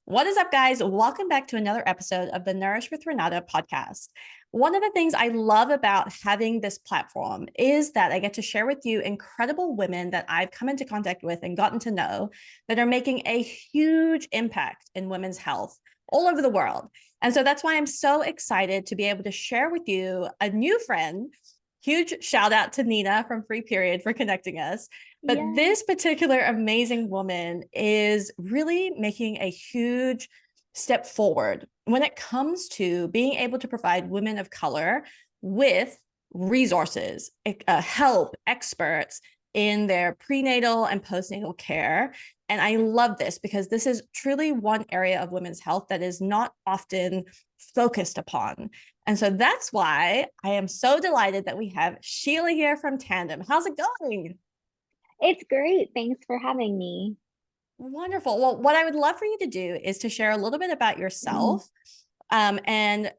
What is up, guys? Welcome back to another episode of the Nourish with Renata podcast. One of the things I love about having this platform is that I get to share with you incredible women that I've come into contact with and gotten to know that are making a huge impact in women's health all over the world. And so that's why I'm so excited to be able to share with you a new friend. Huge shout out to Nina from Free Period for connecting us. But Yeah. this particular amazing woman is really making a huge step forward when it comes to being able to provide women of color with resources, help, experts in their prenatal and postnatal care. And I love this because this is truly one area of women's health that is not often focused upon. And so that's why I am so delighted that we have Sheila here from Tandem. How's it going? It's great. Thanks for having me. Wonderful. Well, what I would love for you to do is to share a little bit about yourself, and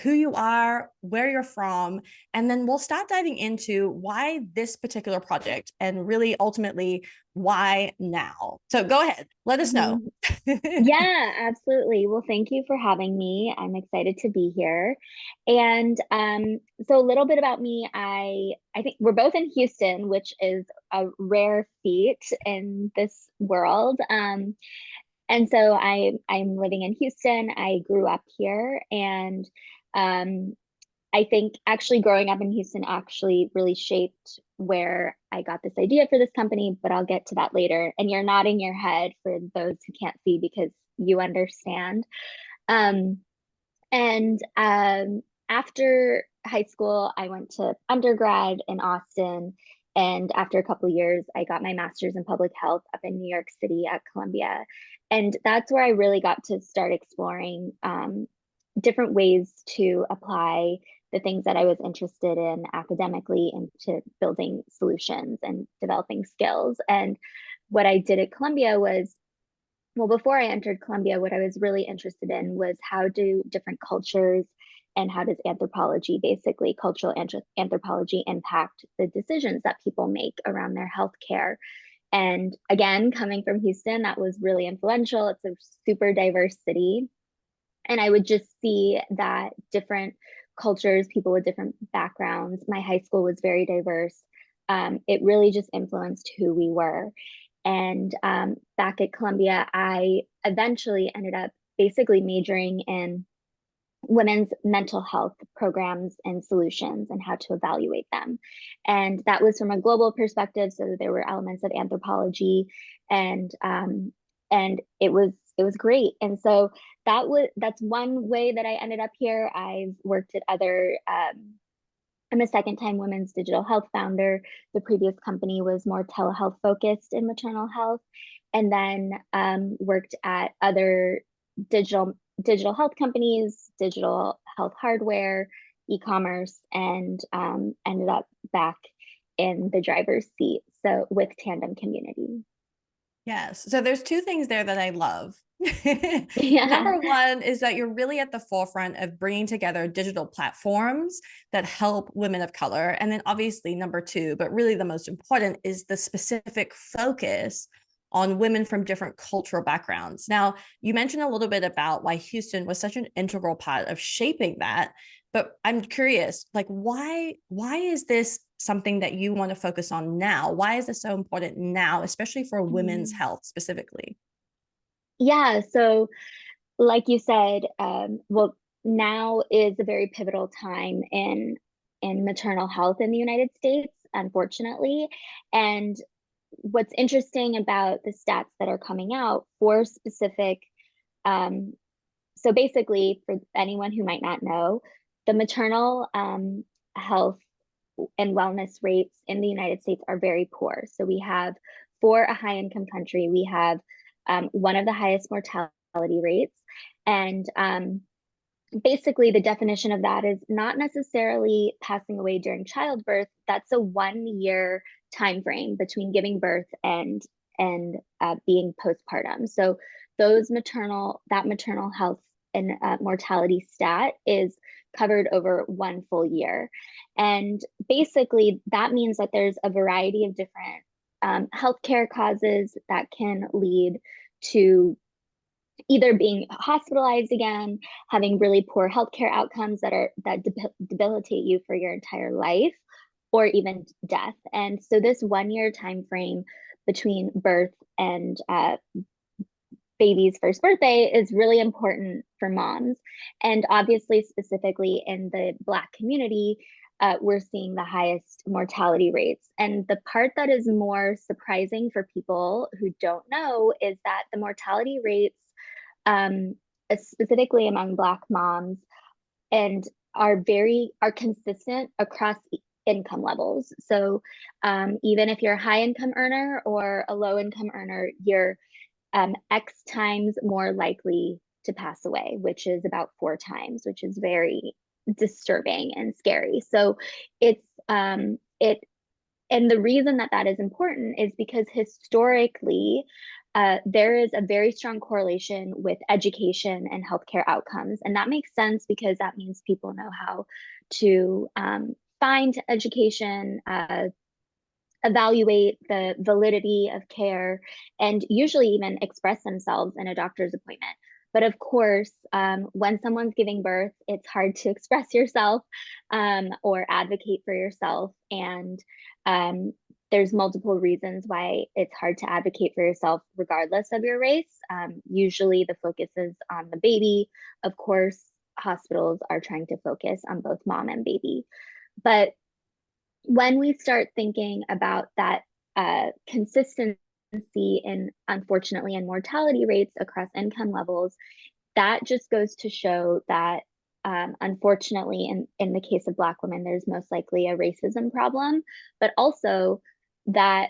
who you are, where you're from, and then we'll start diving into why this particular project and really ultimately why now. So go ahead, let us know. Mhm. Yeah, absolutely. Well, thank you for having me. I'm excited to be here. And so a little bit about me, I think we're both in Houston, which is a rare feat in this world. And so I'm living in Houston. I grew up here, and um, I think actually growing up in Houston actually really shaped where I got this idea for this company, but I'll get to that later. And you're nodding your head for those who can't see because you understand. Um, and after high school, I went to undergrad in Austin. And after a couple of years, I got my master's in public health up in New York City at Columbia. And that's where I really got to start exploring different ways to apply the things that I was interested in academically into building solutions and developing skills. And what I did at Columbia was, well, before I entered Columbia, what I was really interested in was how do different cultures and how does anthropology, basically cultural anthropology, impact the decisions that people make around their healthcare. And again, coming from Houston, that was really influential. It's a super diverse city. And I would just see that different cultures, people with different backgrounds, my high school was very diverse. It really just influenced who we were. And back at Columbia, I eventually ended up basically majoring in women's mental health programs and solutions and how to evaluate them. And that was from a global perspective. So there were elements of anthropology, and it was great. And so that's one way that I ended up here. I've worked at other I'm a second time women's digital health founder. The previous company was more telehealth focused in maternal health, and then worked at other digital health companies, digital health hardware, e-commerce, and ended up back in the driver's seat. So with Tandem Community. Yes. So there's two things there that I love. Yeah. Number one is that you're really at the forefront of bringing together digital platforms that help women of color. And then obviously, number two, but really the most important, is the specific focus on women from different cultural backgrounds. Now, you mentioned a little bit about why Houston was such an integral part of shaping that, but I'm curious, like why is this something that you want to focus on now? Why is this so important now, especially for women's Mm. health specifically? Yeah. So like you said, well, now is a very pivotal time in maternal health in the United States, unfortunately. And what's interesting about the stats that are coming out for specific, um, so basically, for anyone who might not know, the maternal health and wellness rates in the United States are very poor. So we have, for a high income country, we have one of the highest mortality rates. And basically, the definition of that is not necessarily passing away during childbirth. That's a 1 year time frame between giving birth and being postpartum. So that maternal health and mortality stat is covered over 1 full year. And basically, that means that there's a variety of different healthcare causes that can lead to either being hospitalized again, having really poor healthcare outcomes that debilitate you for your entire life, or even death. And so this 1 year time frame between birth and baby's first birthday is really important for moms. And obviously, specifically in the Black community, we're seeing the highest mortality rates. And the part that is more surprising for people who don't know is that the mortality rates, specifically among Black moms, and are consistent across income levels. So even if you're a high income earner or a low income earner, you're X times more likely to pass away, which is about 4 times, which is very disturbing and scary. So it's and the reason that that is important is because historically, there is a very strong correlation with education and healthcare outcomes. And that makes sense because that means people know how to find education, evaluate the validity of care, and usually even express themselves in a doctor's appointment. But of course, when someone's giving birth, it's hard to express yourself or advocate for yourself. And there's multiple reasons why it's hard to advocate for yourself, regardless of your race. Usually the focus is on the baby. Of course, hospitals are trying to focus on both mom and baby. But when we start thinking about that consistency in, unfortunately, in mortality rates across income levels, that just goes to show that unfortunately, in the case of Black women, there's most likely a racism problem, but also that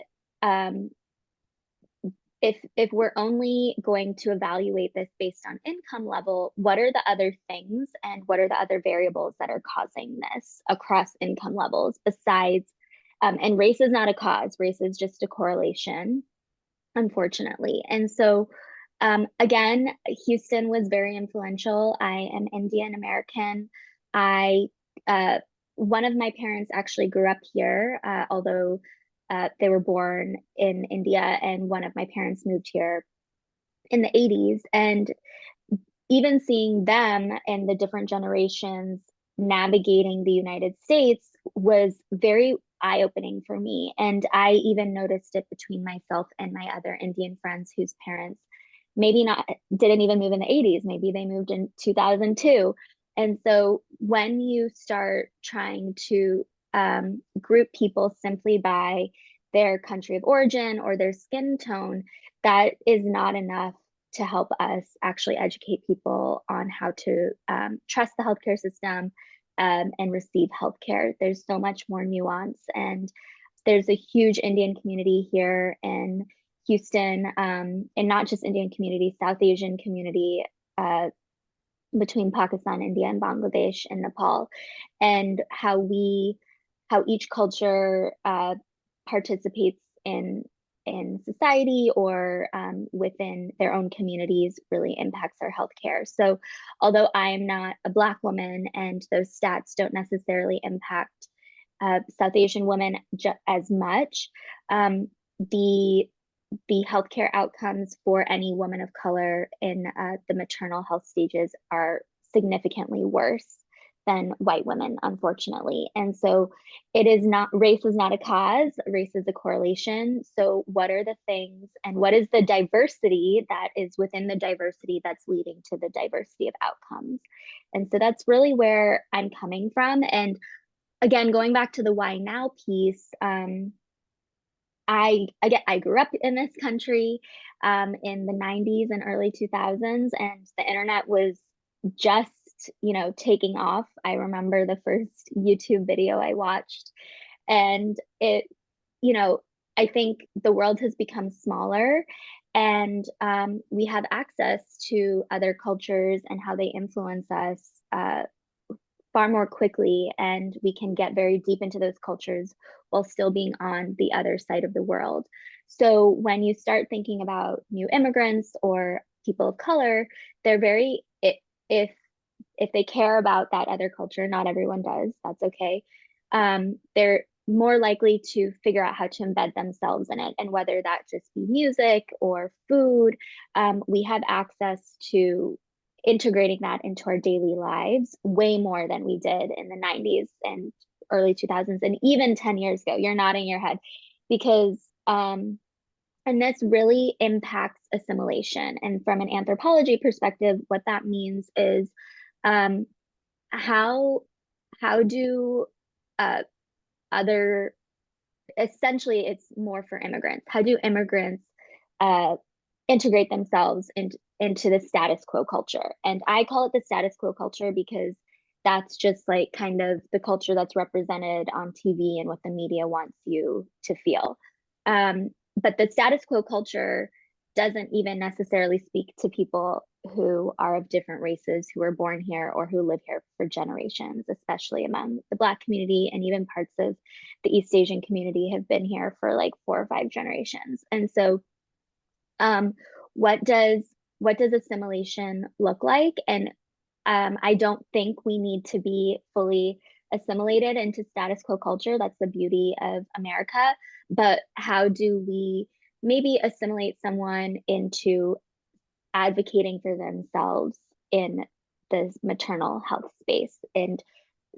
if we're only going to evaluate this based on income level, what are the other things and what are the other variables that are causing this across income levels besides, and race is not a cause, race is just a correlation, unfortunately. And so again, Houston was very influential. I am Indian American. One of my parents actually grew up here, although they were born in India, and one of my parents moved here in the 80s. And even seeing them and the different generations navigating the United States was very eye-opening for me. And I even noticed it between myself and my other Indian friends whose parents maybe not didn't even move in the 80s, maybe they moved in 2002. And so when you start trying to group people simply by their country of origin or their skin tone, that is not enough to help us actually educate people on how to trust the healthcare system and receive healthcare. There's so much more nuance, and there's a huge Indian community here in Houston, and not just Indian community, South Asian community between Pakistan, India, and Bangladesh and Nepal, and how each culture participates in society or within their own communities really impacts our healthcare. So although I'm not a Black woman and those stats don't necessarily impact South Asian women as much, the healthcare outcomes for any woman of color in the maternal health stages are significantly worse than white women, unfortunately. And so race is not a cause, race is a correlation. So what are the things and what is the diversity that is within the diversity that's leading to the diversity of outcomes? And so that's really where I'm coming from. And again, going back to the why now piece, I grew up in this country in the 90s and early 2000s, and the internet was just, taking off. I remember the first YouTube video I watched, and I think the world has become smaller, and we have access to other cultures and how they influence us far more quickly, and we can get very deep into those cultures while still being on the other side of the world. So when you start thinking about new immigrants or people of color, they're very, if they care about that other culture, not everyone does, that's okay. more likely to figure out how to embed themselves in it. And whether that just be music or food, we have access to integrating that into our daily lives way more than we did in the 90s and early 2000s, and even 10 years ago. You're nodding your head because, and this really impacts assimilation. And from an anthropology perspective, what that means is, um, how how do uh, other essentially it's more for immigrants. How do immigrants uh, integrate themselves into the status quo culture? And I call it the status quo culture because that's just like kind of the culture that's represented on TV and what the media wants you to feel. But the status quo culture doesn't even necessarily speak to people who are of different races, who were born here or who live here for generations, especially among the Black community, and even parts of the East Asian community have been here for like 4 or 5 generations. And so, um, what does assimilation look like? And I don't think we need to be fully assimilated into status quo culture. That's the beauty of America. But how do we maybe assimilate someone into advocating for themselves in the maternal health space, and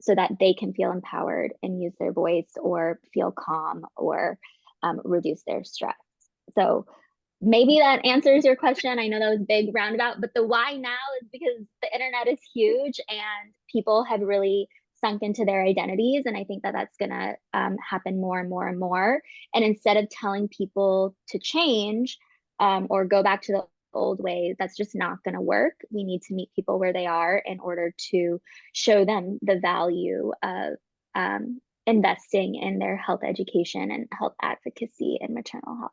so that they can feel empowered and use their voice or feel calm or reduce their stress? So maybe that answers your question. I know that was big roundabout, but the why now is because the internet is huge and people have really sunk into their identities. And I think that that's going to happen more and more and more. And instead of telling people to change or go back to the old ways, that's just not going to work. We need to meet people where they are in order to show them the value of investing in their health education and health advocacy and maternal health.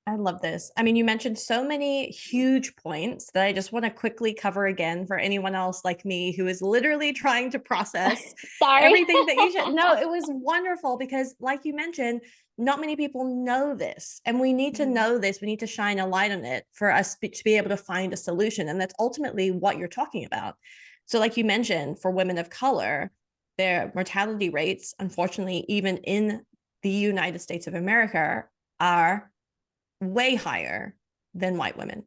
I love this. I mean, you mentioned so many huge points that I just want to quickly cover again for anyone else like me who is literally trying to process Sorry. everything that you said. No, it was wonderful because, like you mentioned, not many people know this, and we need to know this. We need to shine a light on it for us to be able to find a solution. And that's ultimately what you're talking about. So, like you mentioned, for women of color, their mortality rates, unfortunately, even in the United States of America, are way higher than white women.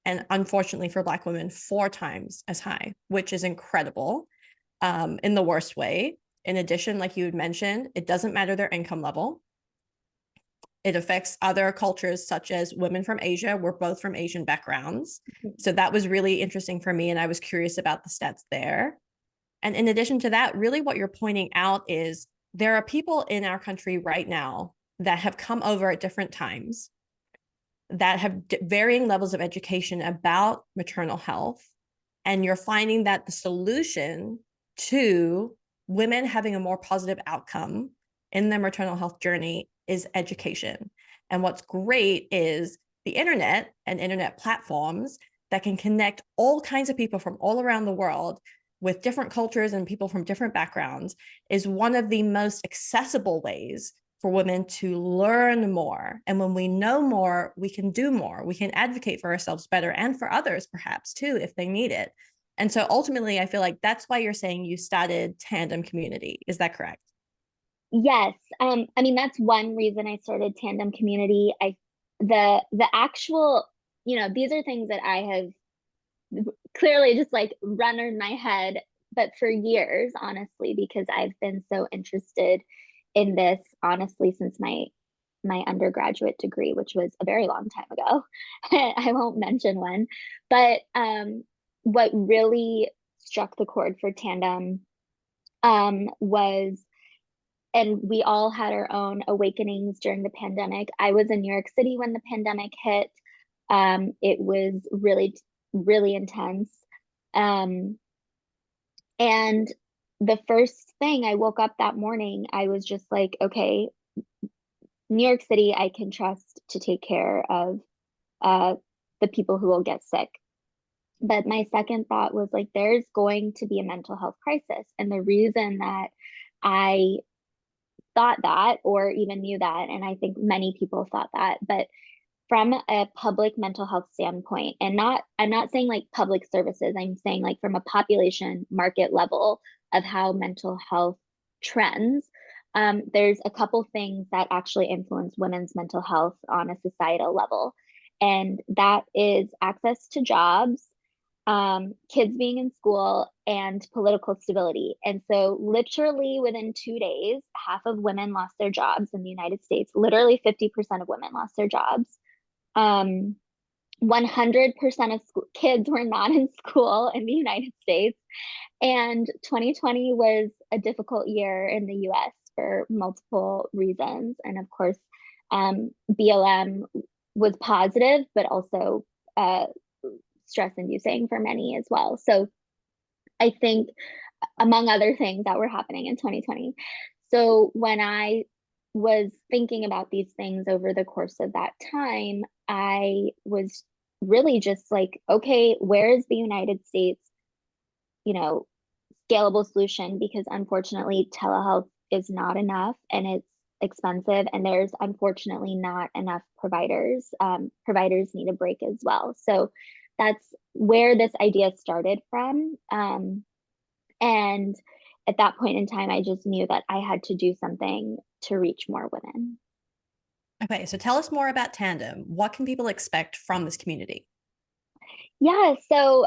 And unfortunately for Black women, 4 times as high, which is incredible in the worst way. In addition, like you had mentioned, it doesn't matter their income level. It affects other cultures, such as women from Asia. We're both from Asian backgrounds. So that was really interesting for me. And I was curious about the stats there. And in addition to that, really what you're pointing out is there are people in our country right now that have come over at different times that have varying levels of education about maternal health. And you're finding that the solution to women having a more positive outcome in their maternal health journey is education. And what's great is the internet and internet platforms that can connect all kinds of people from all around the world with different cultures and people from different backgrounds is one of the most accessible ways for women to learn more. And when we know more, we can do more. We can advocate for ourselves better and for others, perhaps, too, if they need it. And so ultimately, I feel like that's why you're saying you started Tandem Community. Is that correct? Yes. I mean, that's one reason I started Tandem Community. The actual, these are things that I have clearly just like run in my head, but for years, honestly, because I've been so interested in this, honestly, since my undergraduate degree, which was a very long time ago. I won't mention when, but what really struck the chord for Tandem was, and we all had our own awakenings during the pandemic. I was in New York City when the pandemic hit. It was really, really intense. Um, and the first thing I woke up that morning, I was just like, okay, New York City, I can trust to take care of the people who will get sick. But my second thought was like, there's going to be a mental health crisis. And the reason that I thought that, or even knew that, and I think many people thought that, but from a public mental health standpoint, and I'm not saying like public services, I'm saying like from a population market level of how mental health trends, there's a couple things that actually influence women's mental health on a societal level. And that is access to jobs, kids being in school, and political stability. And so literally within 2 days, half of women lost their jobs in the United States. Literally 50% of women lost their jobs. 100% of kids were not in school in the United States. And 2020 was a difficult year in the US for multiple reasons. And of course, BLM was positive, but also stress inducing for many as well. So I think, among other things that were happening in 2020. So when I was thinking about these things over the course of that time, I was really just like, okay, where is the United States, scalable solution? Because unfortunately, telehealth is not enough and it's expensive, and there's unfortunately not enough providers. Providers need a break as well. So that's where this idea started from. And at that point in time, I just knew that I had to do something to reach more women. Okay, so tell us more about Tandem. What can people expect from this community? Yeah, so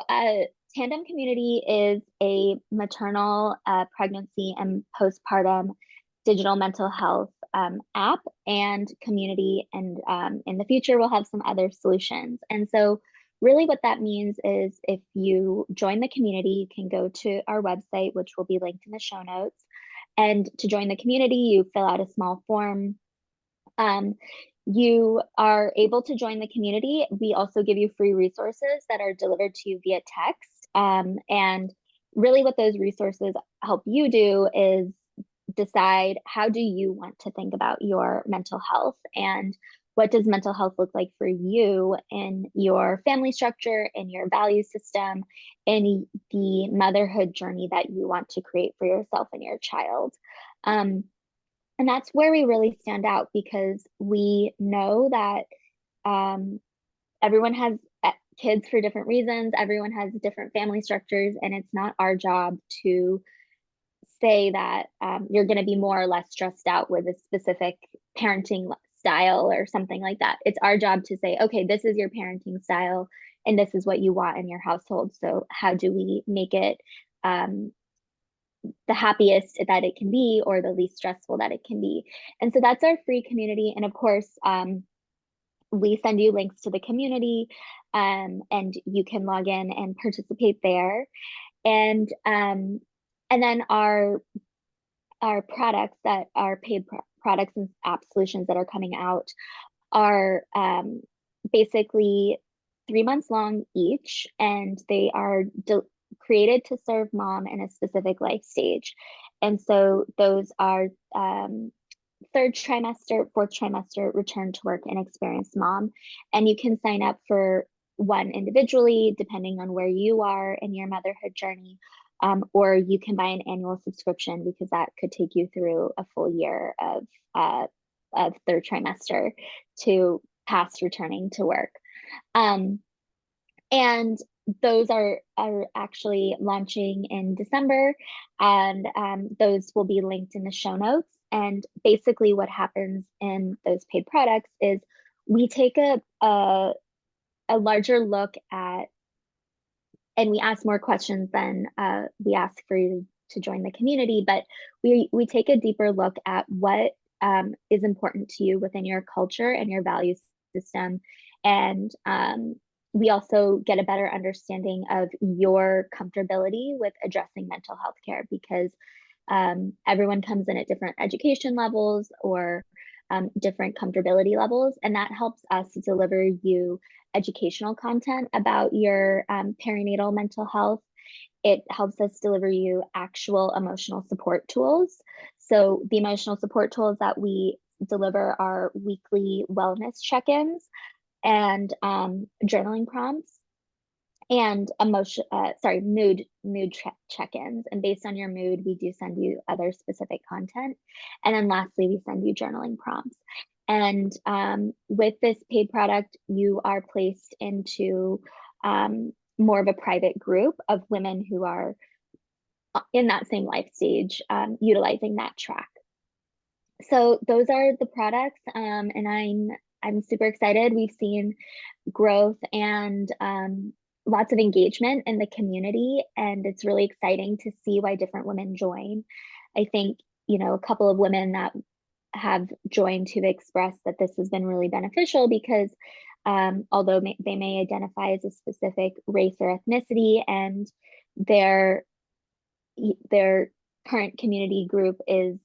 Tandem Community is a maternal pregnancy and postpartum digital mental health app and community. And in the future, we'll have some other solutions. And so really what that means is if you join the community, you can go to our website, which will be linked in the show notes. And to join the community, you fill out a small form. You are able to join the community. We also give you free resources that are delivered to you via text. And really what those resources help you do is decide, how do you want to think about your mental health, and what does mental health look like for you in your family structure, in your value system, in the motherhood journey that you want to create for yourself and your child. And that's where we really stand out, because we know that everyone has kids for different reasons. Everyone has different family structures, and it's not our job to say that you're going to be more or less stressed out with a specific parenting style or something like that. It's our job to say, okay, this is your parenting style, and this is what you want in your household. So how do we make it the happiest that it can be, or the least stressful that it can be? And so that's our free community. And of course, we send you links to the community, and you can log in and participate there. And then our products that are paid products and app solutions that are coming out are basically 3 months long each, and they are created to serve mom in a specific life stage. And so those are third trimester, fourth trimester, return to work, and experienced mom. And you can sign up for one individually, depending on where you are in your motherhood journey. Or you can buy an annual subscription, because that could take you through a full year of third trimester to past returning to work. And those are actually launching in December, and those will be linked in the show notes. And basically what happens in those paid products is we take a larger look at, and we ask more questions than we ask for you to join the community, but we take a deeper look at what is important to you within your culture and your value system. And we also get a better understanding of your comfortability with addressing mental health care, because everyone comes in at different education levels or different comfortability levels, and that helps us to deliver you educational content about your perinatal mental health. It helps us deliver you actual emotional support tools. So the emotional support tools that we deliver are weekly wellness check-ins and journaling prompts, and mood check-ins. And based on your mood, we do send you other specific content. And then lastly, we send you journaling prompts. And with this paid product, you are placed into more of a private group of women who are in that same life stage, utilizing that track. So those are the products, and I'm super excited. We've seen growth and lots of engagement in the community, and it's really exciting to see why different women join. I think, a couple of women that have joined who've expressed that this has been really beneficial because although they may identify as a specific race or ethnicity, and their their current community group is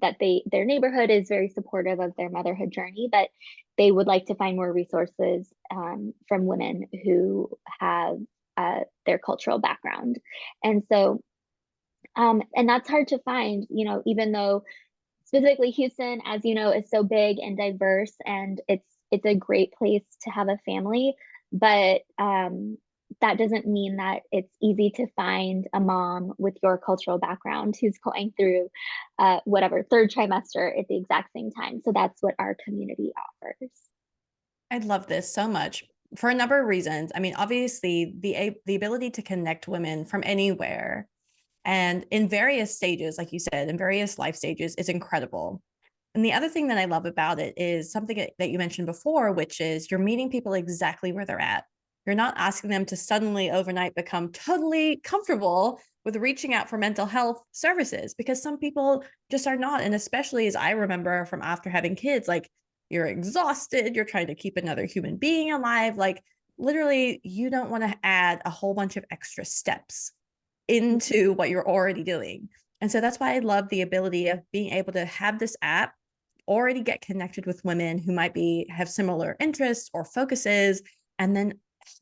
that their neighborhood is very supportive of their motherhood journey, but they would like to find more resources from women who have their cultural background. And so, and that's hard to find, even though specifically Houston, as you know, is so big and diverse, and it's a great place to have a family, but that doesn't mean that it's easy to find a mom with your cultural background who's going through whatever third trimester at the exact same time. So that's what our community offers. I love this so much for a number of reasons. I mean, obviously, the ability to connect women from anywhere and in various stages, like you said, in various life stages is incredible. And the other thing that I love about it is something that you mentioned before, which is you're meeting people exactly where they're at. You're not asking them to suddenly overnight become totally comfortable with reaching out for mental health services, because some people just are not. And especially as I remember from after having kids, like you're exhausted, you're trying to keep another human being alive. Like literally, you don't want to add a whole bunch of extra steps into what you're already doing. And so that's why I love the ability of being able to have this app already get connected with women who might have similar interests or focuses, and then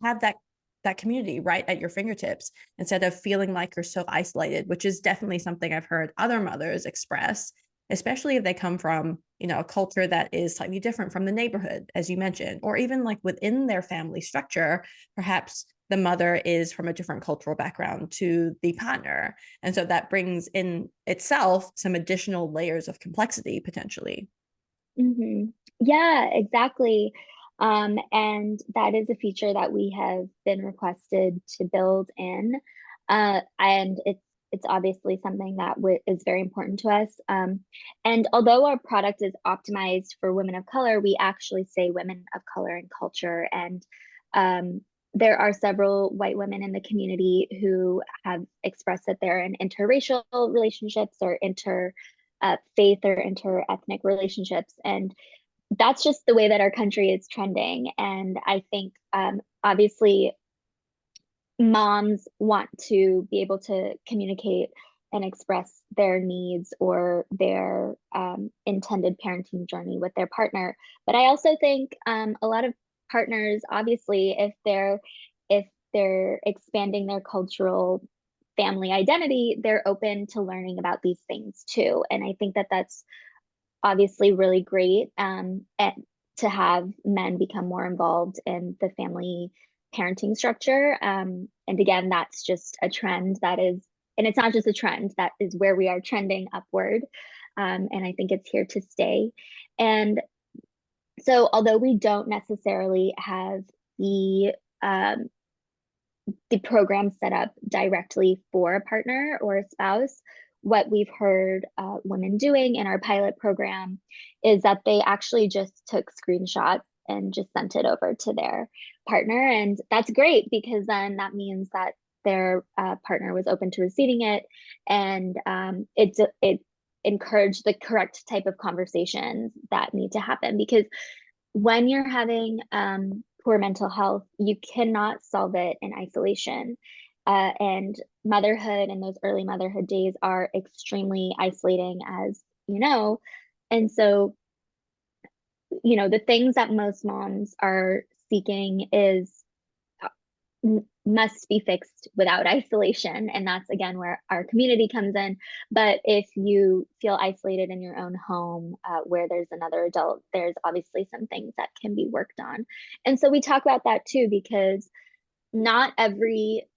have that community right at your fingertips instead of feeling like you're so isolated, which is definitely something I've heard other mothers express, especially if they come from, a culture that is slightly different from the neighborhood, as you mentioned, or even like within their family structure, perhaps the mother is from a different cultural background to the partner. And so that brings in itself some additional layers of complexity potentially. Mm-hmm. Yeah, exactly. And that is a feature that we have been requested to build in. And it's obviously something that is very important to us. And although our product is optimized for women of color, we actually say women of color and culture. And there are several white women in the community who have expressed that they're in interracial relationships or faith or inter-ethnic relationships. And that's just the way that our country is trending. And I think obviously moms want to be able to communicate and express their needs or their intended parenting journey with their partner. But I also think a lot of partners, obviously, if they're expanding their cultural family identity, they're open to learning about these things too. And I think that that's obviously really great, and to have men become more involved in the family parenting structure. And again, that's just a trend that is, and it's not just a trend, that is where we are trending upward. And I think it's here to stay. And so, although we don't necessarily have um, the program set up directly for a partner or a spouse, what we've heard women doing in our pilot program is that they actually just took screenshots and just sent it over to their partner. And that's great because then that means that their partner was open to receiving it, and it encouraged the correct type of conversations that need to happen. Because when you're having poor mental health, you cannot solve it in isolation. And motherhood and those early motherhood days are extremely isolating, as you know. And so, the things that most moms are seeking must be fixed without isolation. And that's again where our community comes in. But if you feel isolated in your own home where there's another adult, there's obviously some things that can be worked on. And so we talk about that too, because not every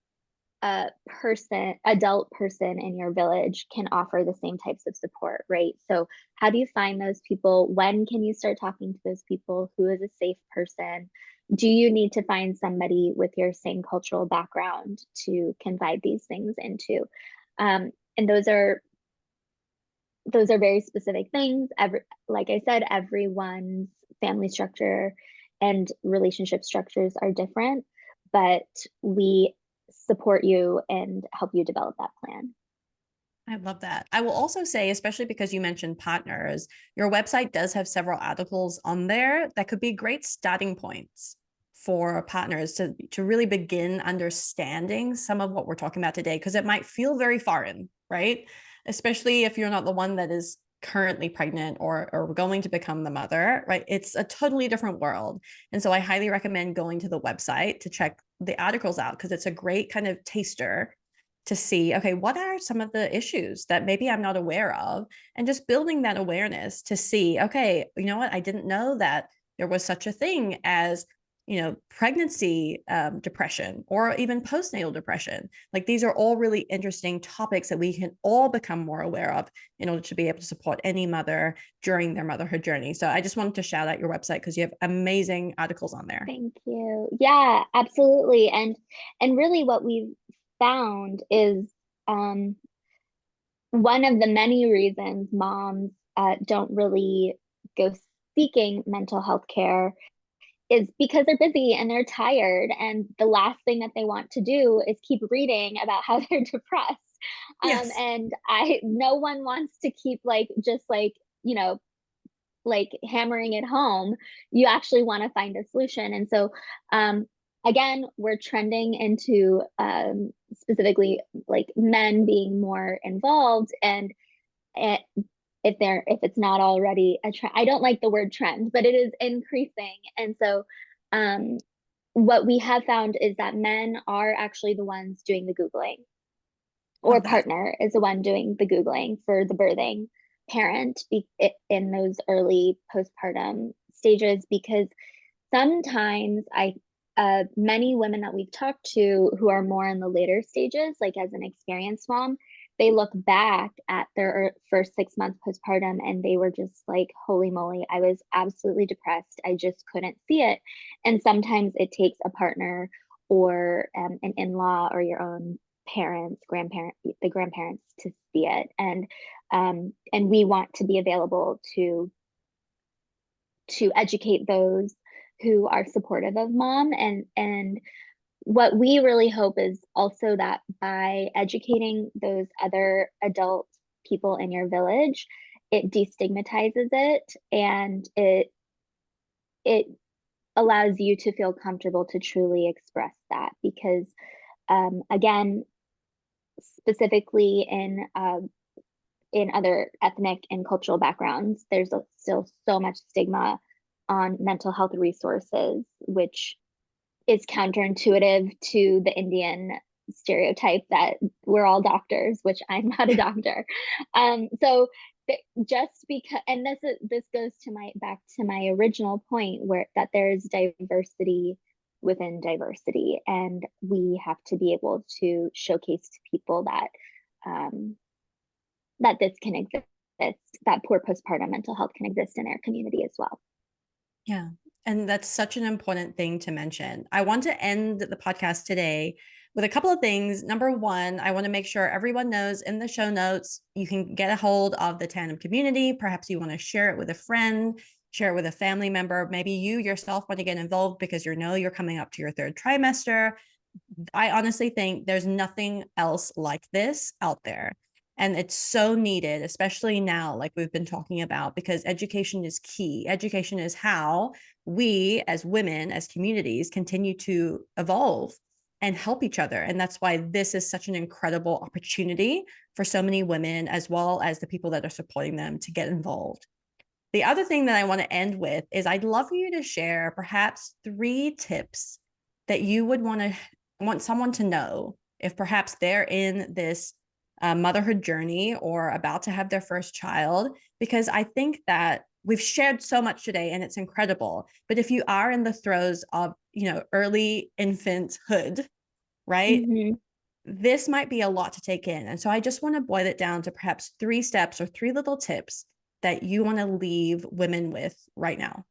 adult person in your village can offer the same types of support, right? So how do you find those people? When can you start talking to those people? Who is a safe person? Do you need to find somebody with your same cultural background to confide these things into? And those are those are very specific things. Like I said, everyone's family structure and relationship structures are different, but we support you and help you develop that plan. I love that. I will also say, especially because you mentioned partners, your website does have several articles on there that could be great starting points for partners to really begin understanding some of what we're talking about today, because it might feel very foreign, right? Especially if you're not the one that is currently pregnant or going to become the mother, right? It's a totally different world. And so I highly recommend going to the website to check the articles out, because it's a great kind of taster to see, okay, what are some of the issues that maybe I'm not aware of, and just building that awareness to see, okay, you know what, I didn't know that there was such a thing as, pregnancy depression, or even postnatal depression. Like, these are all really interesting topics that we can all become more aware of in order to be able to support any mother during their motherhood journey. So I just wanted to shout out your website because you have amazing articles on there. Thank you. Yeah, absolutely. And really what we've found is um, one of the many reasons moms don't really go seeking mental health care is because they're busy and they're tired, and the last thing that they want to do is keep reading about how they're depressed. Yes. And no one wants to keep just you know like hammering it home. You actually want to find a solution. And so again, we're trending into specifically like men being more involved, and it, if it's not already a trend, I don't like the word trend, but it is increasing. And so um what we have found is that men are actually the ones doing the Googling, or Love that. partner is the one doing the Googling for the birthing parent in those early postpartum stages. Because sometimes many women that we've talked to who are more in the later stages, like as an experienced mom, they look back at their first 6 months postpartum and they were just like, holy moly, I was absolutely depressed. I just couldn't see it. And sometimes it takes a partner or an in-law or your own parents, the grandparents to see it. And we want to be available to educate those who are supportive of mom. And what we really hope is also that by educating those other adult people in your village, it destigmatizes it, and it allows you to feel comfortable to truly express that. Because again, specifically in other ethnic and cultural backgrounds, there's still so much stigma on mental health resources, which is counterintuitive to the Indian stereotype that we're all doctors, which I'm not a doctor. So just because, and this goes to back to my original point, where that there's diversity within diversity, and we have to be able to showcase to people that that this can exist, that poor postpartum mental health can exist in our community as well. Yeah. And that's such an important thing to mention. I want to end the podcast today with a couple of things. Number one, I want to make sure everyone knows in the show notes, you can get a hold of the Tandem Community. Perhaps you want to share it with a friend, share it with a family member. Maybe you yourself want to get involved because you're coming up to your third trimester. I honestly think there's nothing else like this out there. And it's so needed, especially now, like we've been talking about, because education is key. Education is how we as women, as communities, continue to evolve and help each other. And that's why this is such an incredible opportunity for so many women, as well as the people that are supporting them, to get involved. The other thing that I want to end with is I'd love for you to share perhaps 3 tips that you would want someone to know if perhaps they're in this motherhood journey or about to have their first child, because I think that we've shared so much today and it's incredible. But if you are in the throes of, early infanthood, right? Mm-hmm. This might be a lot to take in. And so I just want to boil it down to perhaps 3 steps or 3 little tips that you want to leave women with right now.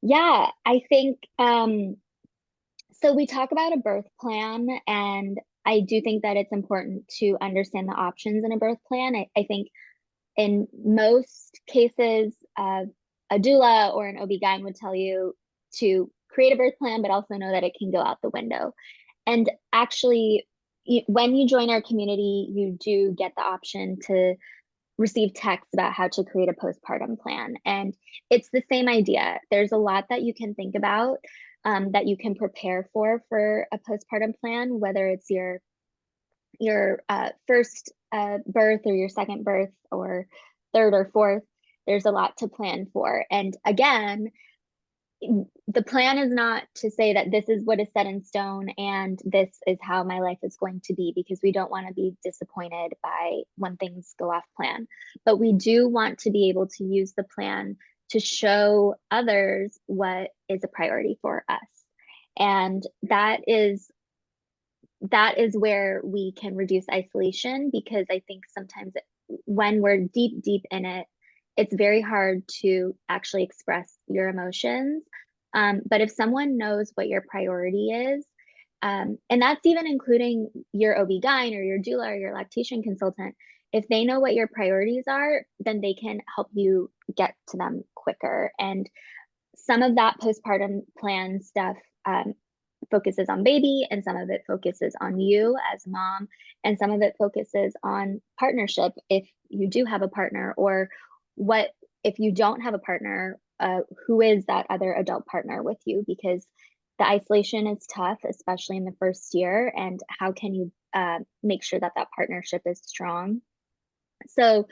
Yeah, I think so we talk about a birth plan, and I do think that it's important to understand the options in a birth plan. I think in most cases, a doula or an OB-GYN would tell you to create a birth plan, but also know that it can go out the window. And actually, when you join our community, you do get the option to receive texts about how to create a postpartum plan. And it's the same idea. There's a lot that you can think about, that you can prepare for a postpartum plan, whether it's your first birth or your second birth or third or fourth. There's a lot to plan for. And again, the plan is not to say that this is what is set in stone and this is how my life is going to be, because we don't want to be disappointed by when things go off plan. But we do want to be able to use the plan to show others what is a priority for us. And that is where we can reduce isolation, because I think sometimes when we're deep in it, it's very hard to actually express your emotions. But if someone knows what your priority is, and that's even including your OB-GYN or your doula or your lactation consultant, if they know what your priorities are, then they can help you get to them quicker. And some of that postpartum plan stuff focuses on baby, and some of it focuses on you as mom, and some of it focuses on partnership if you do have a partner, or what if you don't have a partner, who is that other adult partner with you, because the isolation is tough, especially in the first year, and how can you make sure that that partnership is strong. So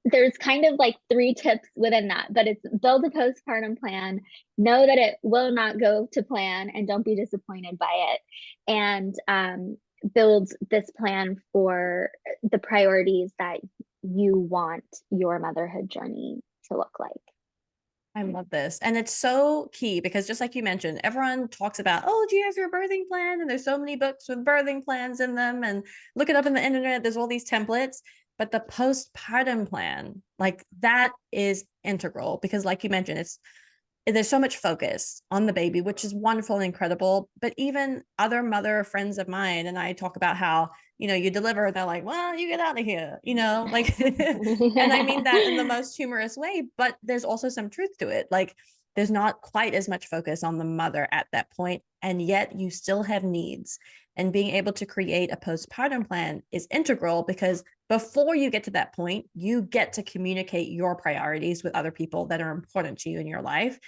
there's kind of like 3 tips within that, but it's build a postpartum plan, know that it will not go to plan, and don't be disappointed by it, and build this plan for the priorities that you want your motherhood journey to look like. I love this. And it's so key because just like you mentioned, everyone talks about, oh, do you have your birthing plan? And there's so many books with birthing plans in them, and look it up on the internet. There's all these templates, but the postpartum plan, like that is integral because like you mentioned, there's so much focus on the baby, which is wonderful and incredible. But even other mother friends of mine and I talk about how, you deliver, they're like, well, you get out of here, like, and I mean that in the most humorous way, but there's also some truth to it. Like, there's not quite as much focus on the mother at that point, and yet you still have needs. And being able to create a postpartum plan is integral because before you get to that point, you get to communicate your priorities with other people that are important to you in your life.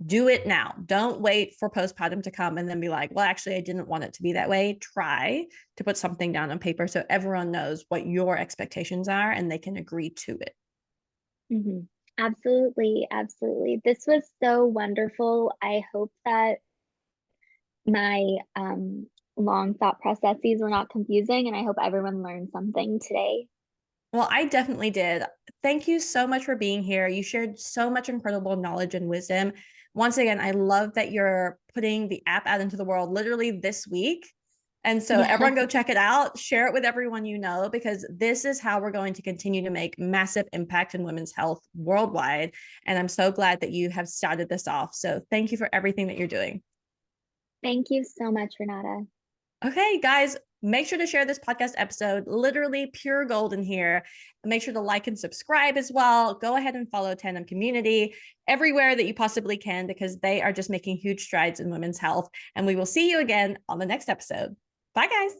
Do it now. Don't wait for postpartum to come and then be like, well, actually, I didn't want it to be that way. Try to put something down on paper so everyone knows what your expectations are and they can agree to it. Mm-hmm. Absolutely. Absolutely. This was so wonderful. I hope that my long thought processes were not confusing, and I hope everyone learned something today. Well, I definitely did. Thank you so much for being here. You shared so much incredible knowledge and wisdom. Once again, I love that you're putting the app out into the world literally this week. And so everyone go check it out, share it with everyone you know, because this is how we're going to continue to make massive impact in women's health worldwide. And I'm so glad that you have started this off. So thank you for everything that you're doing. Thank you so much, Renata. Okay, guys, make sure to share this podcast episode. Literally pure gold in here. Make sure to like and subscribe as well. Go ahead and follow Tandem Community everywhere that you possibly can because they are just making huge strides in women's health. And we will see you again on the next episode. Bye, guys.